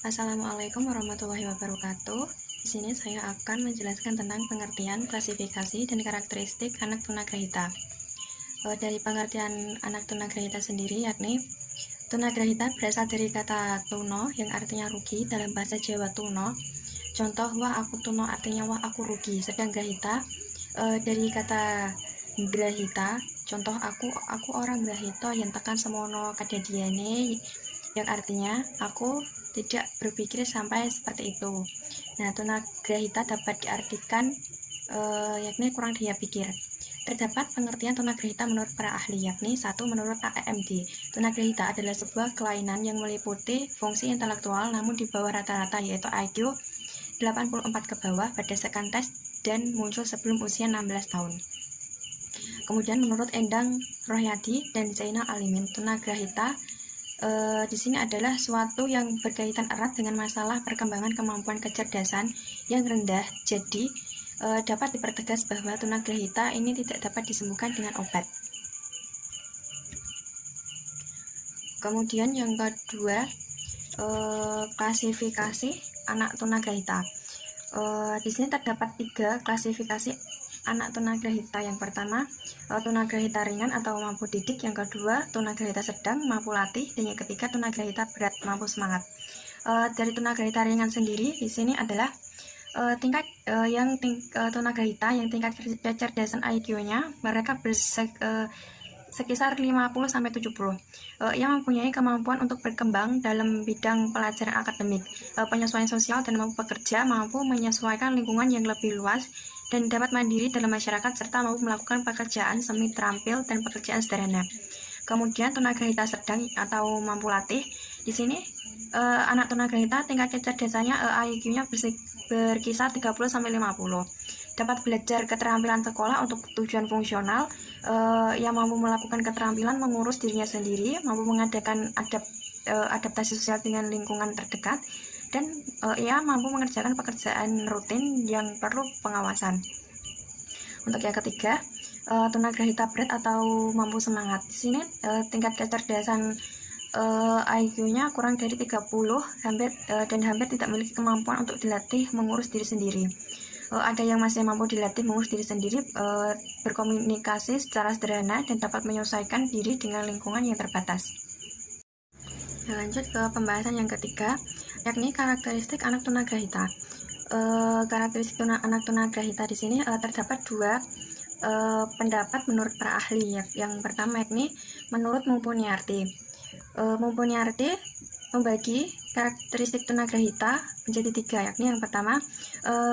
Assalamualaikum warahmatullahi wabarakatuh. Di sini saya akan menjelaskan tentang pengertian, klasifikasi, dan karakteristik anak tunagrahita. Dari pengertian anak tunagrahita sendiri, yakni tunagrahita berasal dari kata tuno yang artinya rugi dalam bahasa Jawa tuno. Contoh, wah aku tuno artinya wah aku rugi. Sedang grahita dari kata grahita, contoh aku orang grahita yang tekan semono kadadiane, yang artinya aku tidak berpikir sampai seperti itu. Nah, tunagrahita dapat diartikan yakni kurang daya pikir. Terdapat pengertian tunagrahita menurut para ahli, yakni satu menurut AEMD. Tunagrahita adalah sebuah kelainan yang meliputi fungsi intelektual namun di bawah rata-rata, yaitu IQ 84 ke bawah berdasarkan tes dan muncul sebelum usia 16 tahun. Kemudian menurut Endang Rohyadi dan Zainal Alimin, tunagrahita di sini adalah suatu yang berkaitan erat dengan masalah perkembangan kemampuan kecerdasan yang rendah. Jadi dapat dipertegas bahwa tunagrahita ini tidak dapat disembuhkan dengan obat. Kemudian yang kedua, klasifikasi anak tunagrahita. Di sini terdapat 3 klasifikasi anak tunagrahita. Yang pertama, tunagrahita ringan atau mampu didik. Yang kedua, tunagrahita sedang, mampu latih. Dan yang ketiga, tunagrahita berat, mampu semangat. Dari tunagrahita ringan sendiri, di sini adalah tingkat tunagrahita yang tingkat kecerdasan IQ-nya mereka sekitar 50-70. Yang mempunyai kemampuan untuk berkembang dalam bidang pelajaran akademik, penyesuaian sosial, dan mampu bekerja, mampu menyesuaikan lingkungan yang lebih luas, dan dapat mandiri dalam masyarakat, serta mampu melakukan pekerjaan semi terampil dan pekerjaan sederhana. Kemudian tunagrahita sedang atau mampu latih. Di sini anak tunagrahita tingkat kecerdasannya IQ-nya berkisar 30-50. Dapat belajar keterampilan sekolah untuk tujuan fungsional, yang mampu melakukan keterampilan mengurus dirinya sendiri, mampu mengadakan adaptasi sosial dengan lingkungan terdekat, dan ia mampu mengerjakan pekerjaan rutin yang perlu pengawasan. Untuk yang ketiga, tunagrahita berat atau mampu semangat. Di sini tingkat kecerdasan IQ-nya kurang dari 30 dan hampir tidak memiliki kemampuan untuk dilatih mengurus diri sendiri. Ada yang masih mampu dilatih mengurus diri sendiri, berkomunikasi secara sederhana, dan dapat menyesuaikan diri dengan lingkungan yang terbatas. Lanjut ke pembahasan yang ketiga, yakni karakteristik anak tunagrahita. Karakteristik anak tunagrahita di sini terdapat 2 pendapat menurut para ahli. Yang pertama yakni menurut Mumpuniarti. Mumpuniarti membagi karakteristik tunagrahita menjadi 3, yakni yang pertama,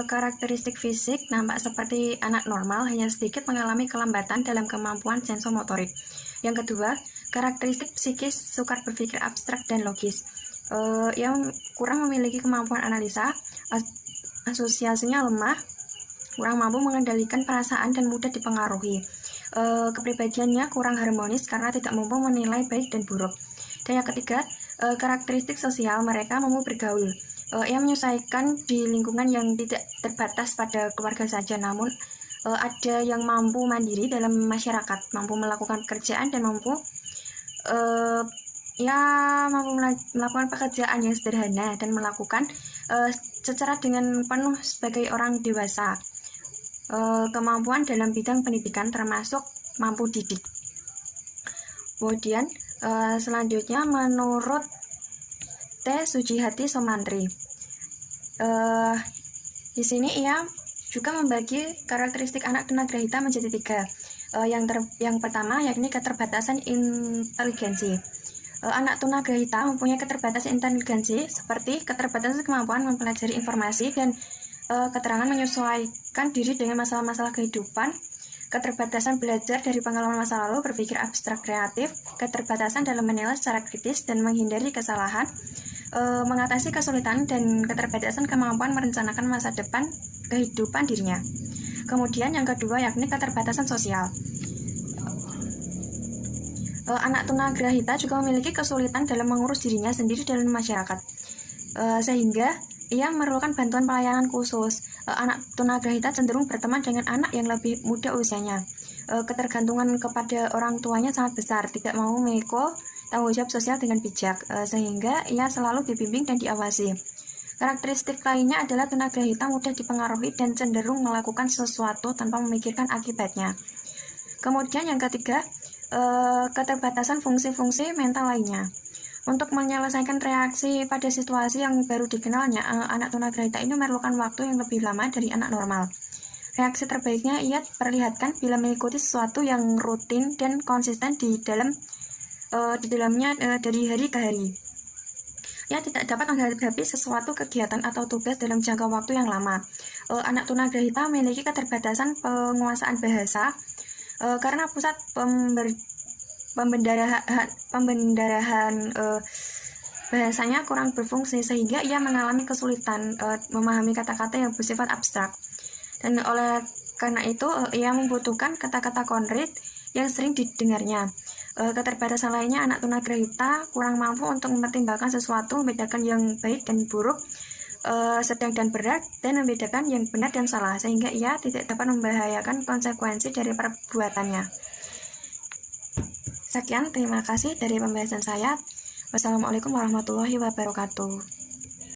karakteristik fisik nampak seperti anak normal, hanya sedikit mengalami kelambatan dalam kemampuan sensomotorik. Yang kedua, karakteristik psikis sukar berpikir abstrak dan logis, yang kurang memiliki kemampuan analisa, asosiasinya lemah, kurang mampu mengendalikan perasaan dan mudah dipengaruhi. Kepribadiannya kurang harmonis karena tidak mampu menilai baik dan buruk. Dan yang ketiga, karakteristik sosial mereka mampu bergaul, yang menyesuaikan di lingkungan yang tidak terbatas pada keluarga saja, namun ada yang mampu mandiri dalam masyarakat, mampu melakukan pekerjaan, dan mampu melakukan pekerjaan yang sederhana dan melakukan secara dengan penuh sebagai orang dewasa. Kemampuan dalam bidang pendidikan termasuk mampu didik. Kemudian selanjutnya menurut T. Sujihati Somantri, di sini ia juga membagi karakteristik anak tunagrahita menjadi 3. Yang pertama yakni keterbatasan inteligensi. Anak tunagrahita mempunyai keterbatasan inteligensi seperti keterbatasan kemampuan mempelajari informasi dan keterangan menyesuaikan diri dengan masalah-masalah kehidupan, keterbatasan belajar dari pengalaman masa lalu, berpikir abstrak kreatif, keterbatasan dalam menilai secara kritis dan menghindari kesalahan, mengatasi kesulitan, dan keterbatasan kemampuan merencanakan masa depan kehidupan dirinya. Kemudian yang kedua yakni keterbatasan sosial. Anak tunagrahita juga memiliki kesulitan dalam mengurus dirinya sendiri dalam masyarakat, sehingga ia memerlukan bantuan pelayanan khusus. Anak tunagrahita cenderung berteman dengan anak yang lebih muda usianya. Ketergantungan kepada orang tuanya sangat besar, tidak mau mengikut tanggung jawab sosial dengan bijak, sehingga ia selalu dibimbing dan diawasi. Karakteristik lainnya adalah tunagrahita mudah dipengaruhi dan cenderung melakukan sesuatu tanpa memikirkan akibatnya. Kemudian yang ketiga, keterbatasan fungsi-fungsi mental lainnya. Untuk menyelesaikan reaksi pada situasi yang baru dikenalnya, anak tunagrahita ini memerlukan waktu yang lebih lama dari anak normal. Reaksi terbaiknya ia perlihatkan bila mengikuti sesuatu yang rutin dan konsisten di dalamnya dari hari ke hari. Ia tidak dapat menghadapi sesuatu kegiatan atau tugas dalam jangka waktu yang lama. Anak tunagrahita memiliki keterbatasan penguasaan bahasa karena pusat pembendarahan bahasanya kurang berfungsi, sehingga ia mengalami kesulitan memahami kata-kata yang bersifat abstrak. Dan oleh karena itu ia membutuhkan kata-kata konkret yang sering didengarnya. Keterbatasan lainnya, anak tunagrahita kurang mampu untuk mempertimbangkan sesuatu, membedakan yang baik dan buruk, sedang dan berat, dan membedakan yang benar dan salah, sehingga ia tidak dapat membahayakan konsekuensi dari perbuatannya. Sekian, terima kasih dari pembahasan saya. Wassalamualaikum warahmatullahi wabarakatuh.